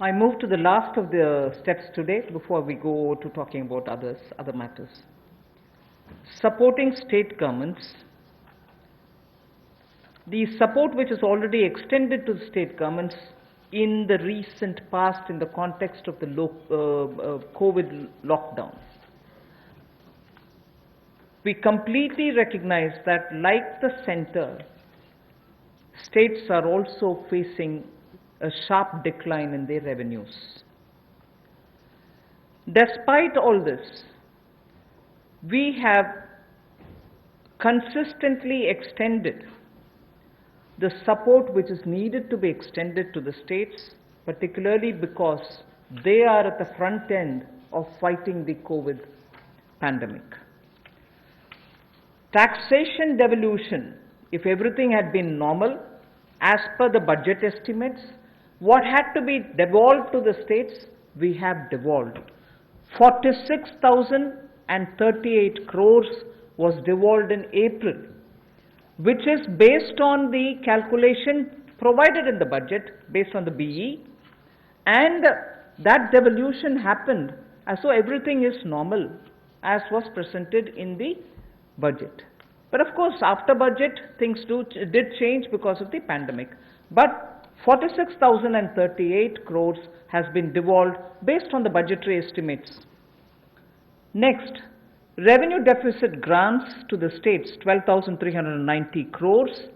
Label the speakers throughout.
Speaker 1: I move to the last of the steps today before we go to talking about other matters. Supporting state governments. The support which is already extended to the state governments in the recent past in the context of the COVID lockdown. We completely recognize that, like the center, states are also facing a sharp decline in their revenues. Despite all this, we have consistently extended the support which is needed to be extended to the states, particularly because they are at the front end of fighting the COVID pandemic. Taxation devolution, if everything had been normal, as per the budget estimates, what had to be devolved to the states, we have devolved. 46,038 crores was devolved in April, which is based on the calculation provided in the budget, based on the BE, and that devolution happened as though everything is normal, as was presented in the budget. But of course, after budget, things did change because of the pandemic. But 46,038 crores has been devolved based on the budgetary estimates. Next, revenue deficit grants to the states, 12,390 crores,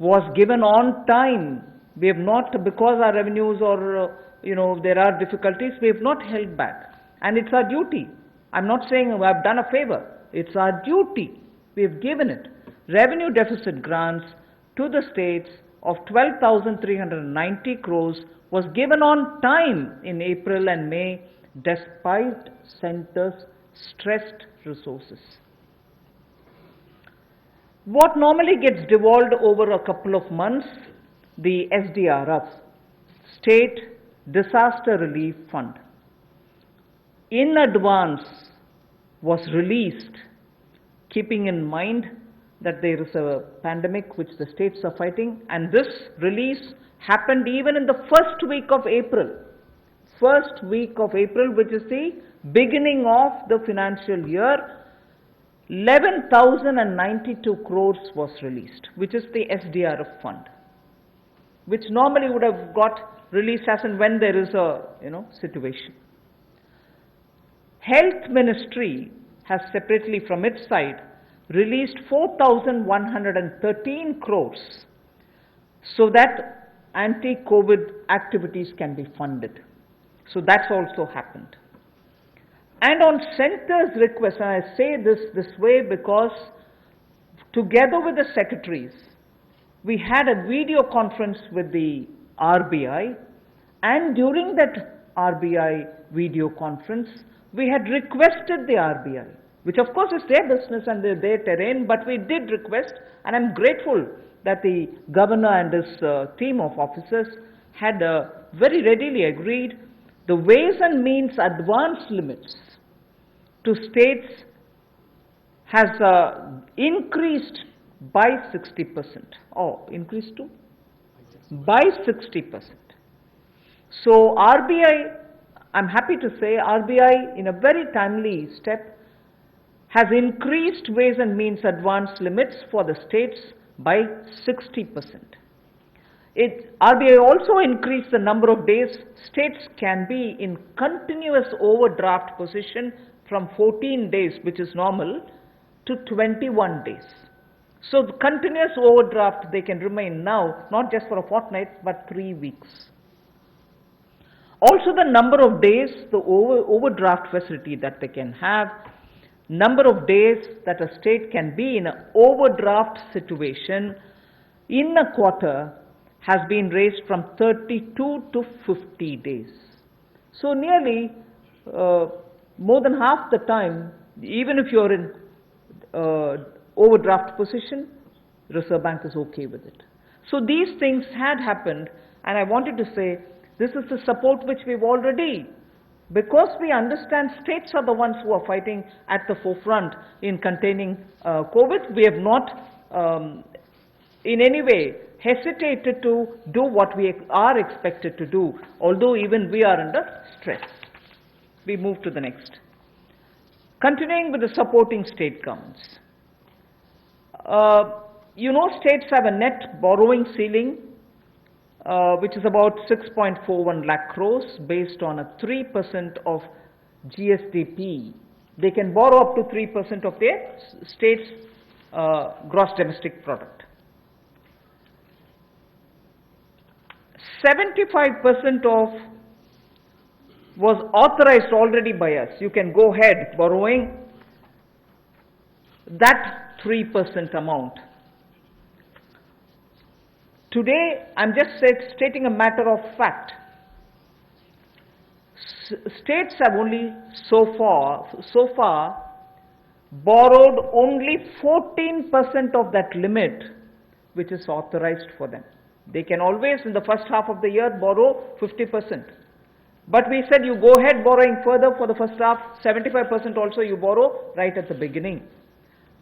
Speaker 1: was given on time. We have not, because our revenues or, there are difficulties, we have not held back. And it's our duty. I'm not saying I've done a favor. It's our duty. We have given it. Revenue deficit grants to the states of 12,390 crores was given on time in April and May, despite centers' stressed resources. What normally gets devolved over a couple of months, the SDRF, State Disaster Relief Fund, in advance was released, keeping in mind that there is a pandemic which the states are fighting, and this release happened even in the first week of April. First week of April, which is the beginning of the financial year, 11,092 crores was released, which is the SDRF fund, which normally would have got released as and when there is a situation. Health Ministry has separately from its side released 4,113 crores so that anti-COVID activities can be funded. So that's also happened. And on center's request, and I say this way because together with the secretaries, we had a video conference with the RBI, and during that RBI video conference, we had requested the RBI, which of course is their business and their terrain, but we did request, and I'm grateful that the governor and his team of officers had very readily agreed the ways and means advance limits to states has increased by 60%. Oh, increased to? By 60%. So RBI, I'm happy to say, RBI in a very timely step has increased ways and means advance limits for the states by 60%. RBI also increased the number of days states can be in continuous overdraft position from 14 days, which is normal, to 21 days. So the continuous overdraft they can remain now, not just for a fortnight, but 3 weeks. Also the number of days, the overdraft facility that they can have, number of days that a state can be in an overdraft situation in a quarter has been raised from 32 to 50 days. So nearly more than half the time, even if you're in overdraft position, Reserve Bank is okay with it. So these things had happened, and I wanted to say this is the support which we've already, because we understand states are the ones who are fighting at the forefront in containing COVID. We have not in any way hesitated to do what we are expected to do, although even we are under stress. We move to the next. Continuing with the supporting state governments. States have a net borrowing ceiling which is about 6.41 lakh crores based on a 3% of GSDP. They can borrow up to 3% of their state's gross domestic product. 75% of was authorized already by us. You can go ahead borrowing that 3% amount. Today, I'm just stating a matter of fact. States have only so far borrowed only 14% of that limit which is authorized for them. They can always in the first half of the year borrow 50%. But we said you go ahead borrowing further for the first half, 75% also you borrow right at the beginning.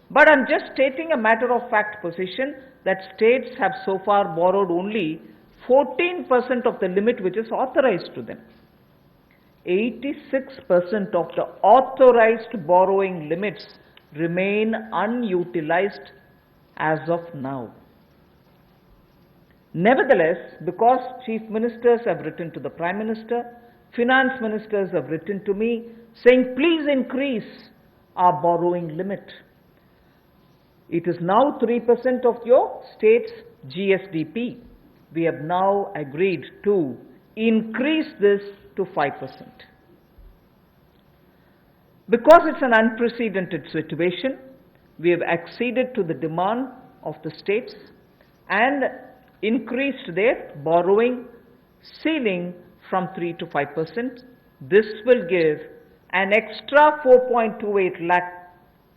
Speaker 1: But I'm just stating a matter of fact position that states have so far borrowed only 14% of the limit which is authorized to them. 86% of the authorized borrowing limits remain unutilized as of now. Nevertheless, because chief ministers have written to the Prime Minister, finance ministers have written to me saying, please increase our borrowing limit. It is now 3% of your state's GSDP. We have now agreed to increase this to 5%. Because it's an unprecedented situation, we have acceded to the demand of the states and increased their borrowing ceiling from 3 to 5%. This will give an extra 4.28 lakh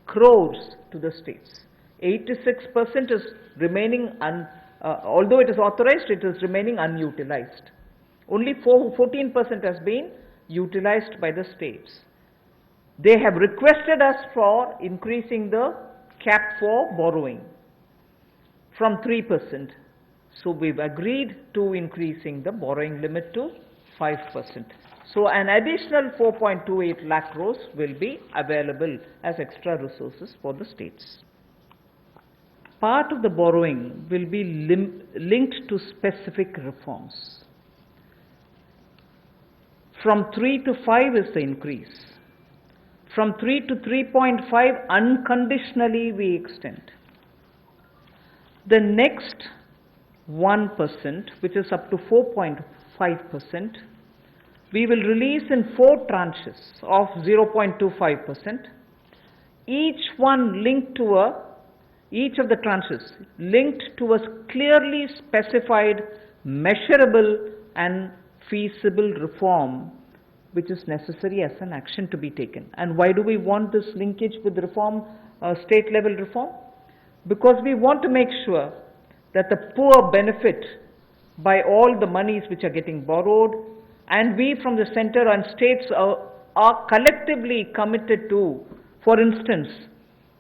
Speaker 1: crores to the states. 86% is remaining, although it is authorized, it is remaining unutilized. Only 14% has been utilized by the states. They have requested us for increasing the cap for borrowing from 3%. So we've agreed to increasing the borrowing limit to 5%. So an additional 4.28 lakh crores will be available as extra resources for the states. Part of the borrowing will be linked to specific reforms. From 3 to 5 is the increase. From 3 to 3.5 unconditionally we extend. The next 1%, which is up to 4.5%, we will release in 4 tranches of 0.25%, each of the tranches linked to a clearly specified, measurable and feasible reform which is necessary as an action to be taken. And why do we want this linkage with reform, state level reform? Because we want to make sure that the poor benefit by all the monies which are getting borrowed, and we from the center and states are collectively committed to, for instance,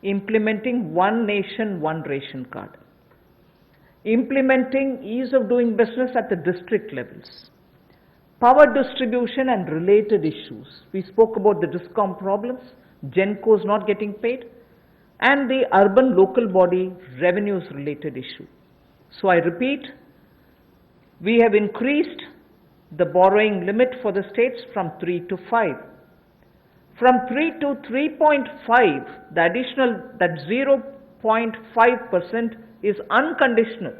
Speaker 1: implementing one nation, one ration card, implementing ease of doing business at the district levels, power distribution and related issues. We spoke about the DISCOM problems, GENCOs not getting paid, and the urban local body revenues related issue. So I repeat, we have increased the borrowing limit for the states from 3 to 5. From 3 to 3.5, the additional, that 0.5% is unconditional.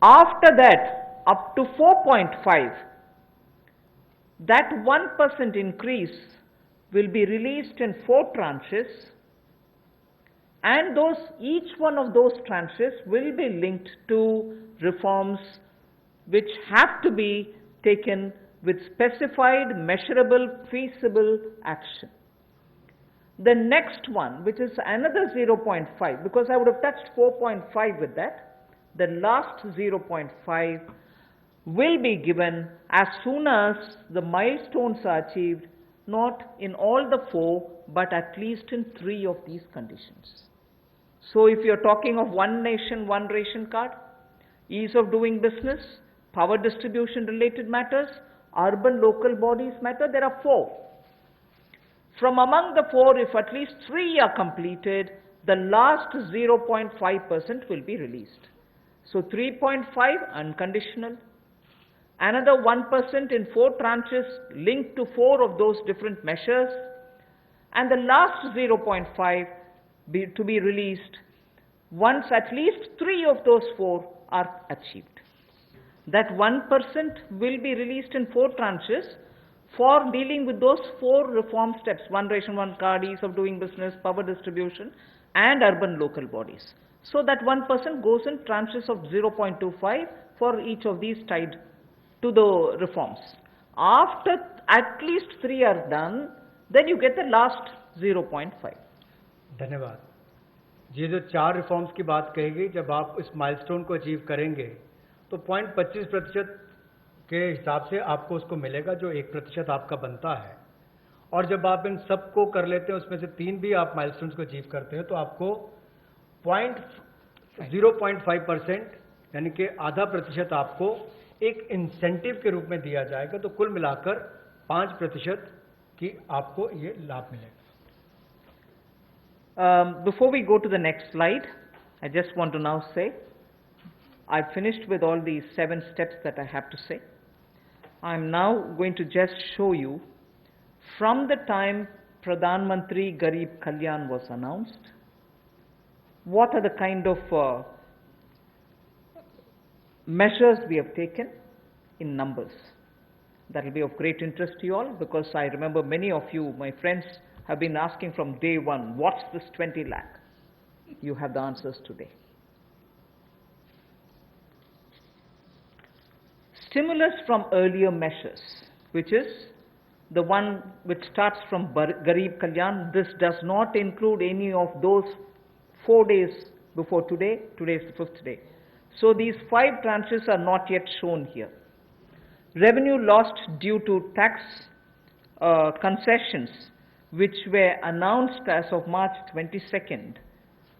Speaker 1: After that, up to 4.5, that 1% increase will be released in 4 tranches, and each one of those tranches will be linked to reforms which have to be taken with specified, measurable, feasible action. The next one, which is another 0.5, because I would have touched 4.5 with that, the last 0.5 will be given as soon as the milestones are achieved, not in all the 4, but at least in 3 of these conditions. So if you're talking of one nation, one ration card, ease of doing business, power distribution related matters, urban local bodies matter. There are 4. From among the 4, if at least 3 are completed, the last 0.5% will be released. So 3.5 unconditional, another 1% in 4 tranches linked to 4 of those different measures, and the last 0.5 to be released once at least 3 of those 4 are achieved. That 1% will be released in 4 tranches for dealing with those 4 reform steps: one ration, one card, ease of doing business, power distribution, and urban local bodies. So that 1% goes in tranches of 0.25 for each of these tied to the reforms. After at least 3 are done, then you get the last 0.5.
Speaker 2: धन्यवाद। ये जो 4 reforms की बात कही गई, जब आप इस माइलस्टोन को अचीव करेंगे तो 0.25% के हिसाब से आपको उसको मिलेगा, जो 1% आपका बनता है। और जब आप इन सब को कर लेते हैं, उसमें से 3 भी आप माइलस्टोन्स को अचीव करते हैं, तो आपको 0.5% यानी कि आधा प्रतिशत आपको एक इंसेंटिव के रूप में दिया जाएगा। तो कुल मिलाकर 5% की आपको ये लाभ मिलेगा।
Speaker 1: Before we go to the next slide, I just want to now say, I've finished with all these 7 steps that I have to say. I'm now going to just show you, from the time Pradhan Mantri Garib Kalyan was announced, what are the kind of measures we have taken in numbers. That will be of great interest to you all, because I remember many of you, my friends, have been asking from day one, what's this 20 lakh? You have the answers today. Stimulus from earlier measures, which is the one which starts from Garib Kalyan. This does not include any of those 4 days before today. Today is the 5th day. So these 5 tranches are not yet shown here. Revenue lost due to tax concessions, which were announced as of March 22nd,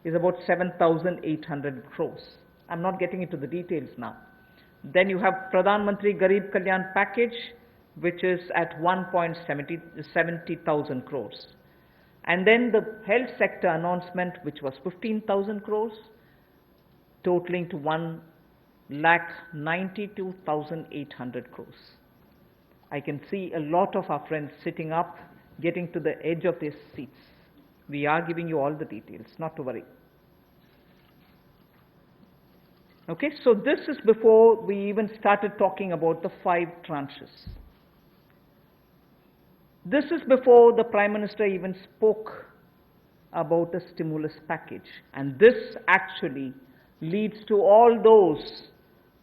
Speaker 1: is about 7,800 crores. I'm not getting into the details now. Then you have Pradhan Mantri Garib Kalyan package, which is at 1.70,000 crores. And then the health sector announcement, which was 15,000 crores, totaling to 1,92,800 crores. I can see a lot of our friends sitting up, getting to the edge of their seats. We are giving you all the details, not to worry. Okay, so this is before we even started talking about the 5 tranches. This is before the Prime Minister even spoke about a stimulus package. And this actually leads to all those: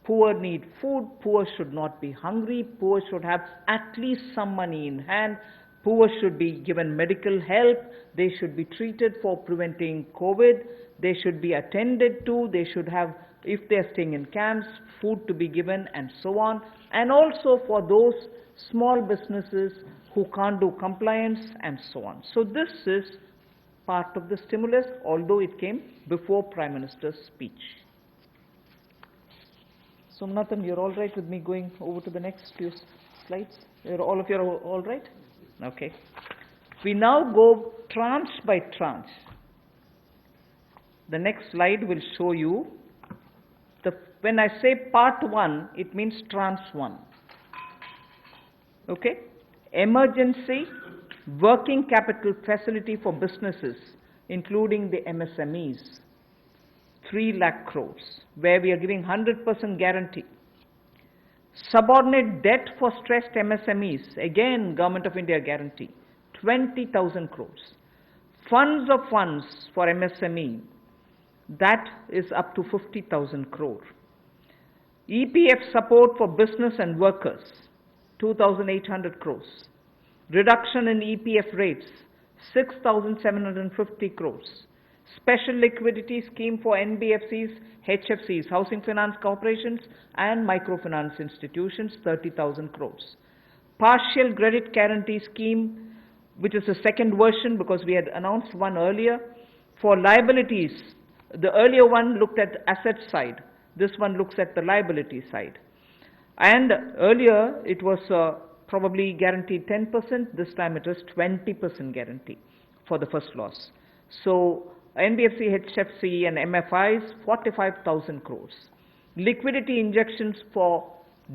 Speaker 1: poor need food, poor should not be hungry, poor should have at least some money in hand, poor should be given medical help, they should be treated for preventing COVID, they should be attended to, they should have, if they are staying in camps, food to be given, and so on. And also for those small businesses who can't do compliance, and so on. So this is part of the stimulus, although it came before Prime Minister's speech. So Nathan, you're all right with me going over to the next few slides? All of you are all right? Okay. We now go tranche by tranche. The next slide will show you, when I say part 1, it means tranche 1. Okay? Emergency working capital facility for businesses, including the MSMEs, 3 lakh crores, where we are giving 100% guarantee. Subordinate debt for stressed MSMEs, again Government of India guarantee, 20,000 crores. Funds of funds for MSME, that is up to 50,000 crore. EPF support for business and workers, 2,800 crores. Reduction in EPF rates, 6,750 crores. Special liquidity scheme for NBFCs, HFCs, Housing Finance Corporations, and microfinance institutions, 30,000 crores. Partial credit guarantee scheme, which is the second version because we had announced one earlier, for liabilities. The earlier one looked at asset side. This one looks at the liability side. And earlier it was probably guaranteed 10%, this time it is 20% guarantee for the first loss. So NBFC, HFC and MFIs, 45,000 crores. Liquidity injections for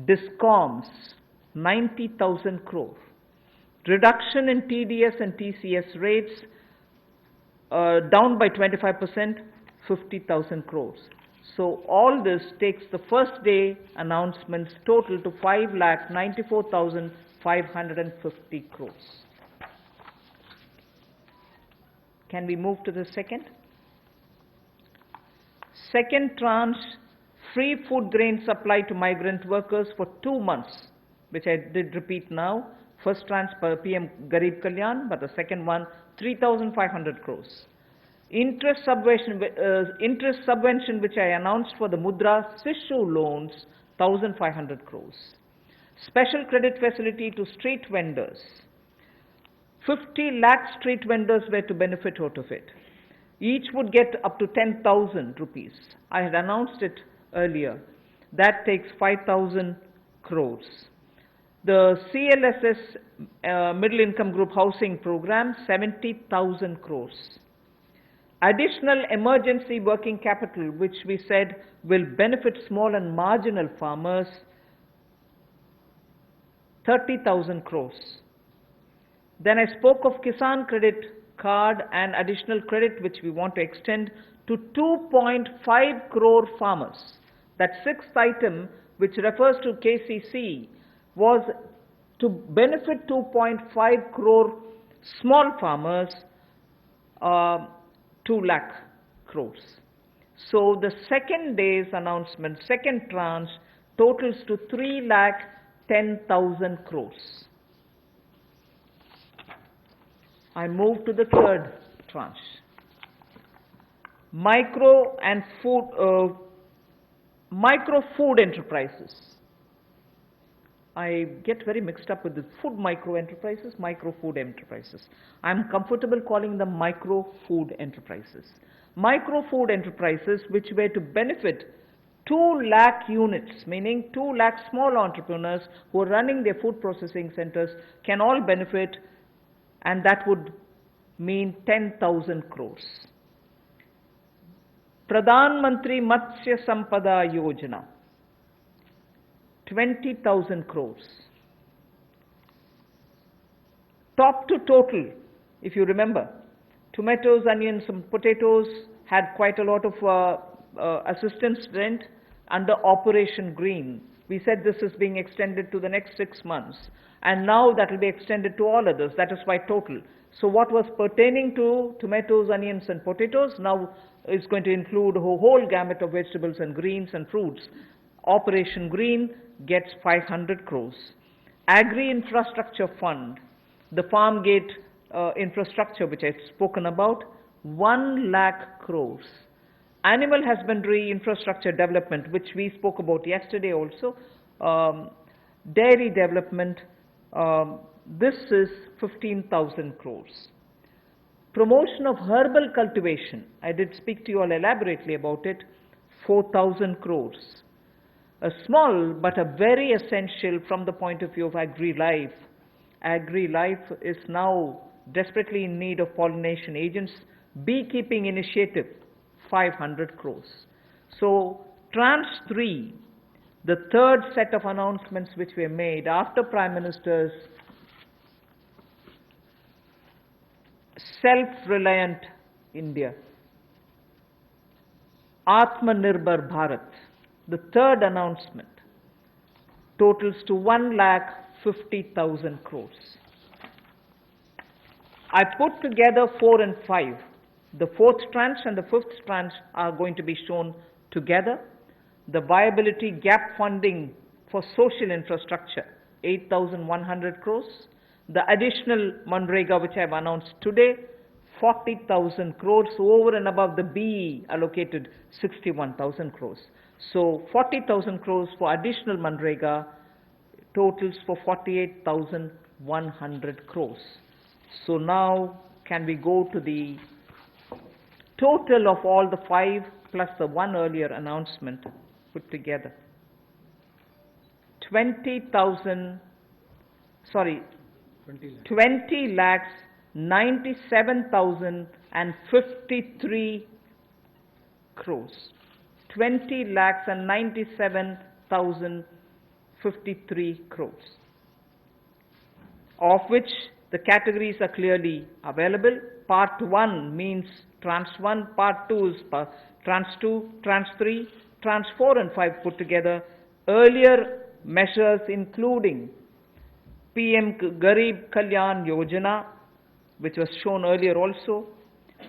Speaker 1: DISCOMs, 90,000 crores. Reduction in TDS and TCS rates, down by 25%, 50,000 crores. So all this takes the first day announcements total to 5,94,550 crores. Can we move to the second? Second tranche, free food grain supply to migrant workers for 2 months, which I did repeat now. First tranche per PM Garib Kalyan, but the second one, 3,500 crores. Interest subvention which I announced for the Mudra Sishu loans, 1,500 crores. Special credit facility to street vendors. 50 lakh street vendors were to benefit out of it. Each would get up to 10,000 rupees. I had announced it earlier. That takes 5,000 crores. The CLSS Middle Income Group Housing Program, 70,000 crores. Additional emergency working capital, which we said will benefit small and marginal farmers, 30,000 crores. Then I spoke of Kisan Credit Card and additional credit which we want to extend to 2.5 crore farmers. That sixth item, which refers to KCC, was to benefit 2.5 crore small farmers, 2 lakh crores. So the second day's announcement, second tranche, totals to 3,10,000 crores. I move to the third tranche. Micro food enterprises. I get very mixed up with the food micro enterprises, micro food enterprises. I'm comfortable calling them micro food enterprises. Micro food enterprises which were to benefit 2 lakh units, meaning 2 lakh small entrepreneurs who are running their food processing centers can all benefit, and that would mean 10,000 crores. Pradhan Mantri Matsya Sampada Yojana, 20,000 crores. Top to total, if you remember, tomatoes, onions, and potatoes had quite a lot of assistance rent under Operation Green. We said this is being extended to the next 6 months, and now that will be extended to all others. That is why total. So what was pertaining to tomatoes, onions, and potatoes now is going to include a whole gamut of vegetables and greens and fruits. Operation Green gets 500 crores. Agri-infrastructure fund, the farm gate infrastructure which I've spoken about, 1 lakh crores. Animal husbandry infrastructure development, which we spoke about yesterday also, dairy development, this is 15,000 crores. Promotion of herbal cultivation, I did speak to you all elaborately about it, 4,000 crores. A small but a very essential from the point of view of agri-life. Agri-life is now desperately in need of pollination agents. Beekeeping initiative, 500 crores. So tranche 3, the third set of announcements which were made after Prime Minister's self-reliant India, Atmanirbhar Bharat, the third announcement, totals to 1,50,000 crores. I put together 4 and 5. The fourth tranche and the fifth tranche are going to be shown together. The viability gap funding for social infrastructure, 8,100 crores. The additional Manrega which I have announced today, 40,000 crores over and above the BE allocated 61,000 crores. So 40,000 crores for additional Manrega totals for 48,100 crores. So now can we go to the total of all the 5 plus the one earlier announcement? put together. 20 lakhs 97,053 crores. 20 lakhs and 97,053 crores. Of which the categories are clearly available. Part 1 means Trans 1, Part 2 is Trans 2, Trans 3, Trans 4 and 5 put together. Earlier measures including PM Garib Kalyan Yojana, which was shown earlier also.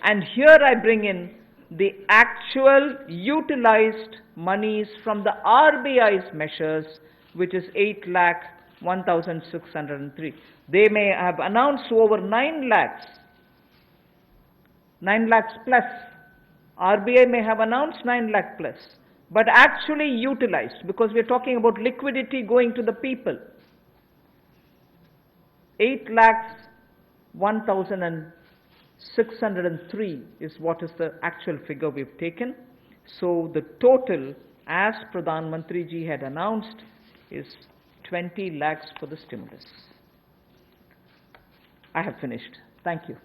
Speaker 1: And here I bring in the actual utilized monies from the RBI's measures, which is 8,01,603. They may have announced over 9 lakhs plus. RBI may have announced 9 lakh plus, but actually utilized, because we are talking about liquidity going to the people. 8,01,603 is what is the actual figure we've taken. So the total, as Pradhan Mantri ji had announced, is 20 lakhs for the stimulus. I have finished. Thank you.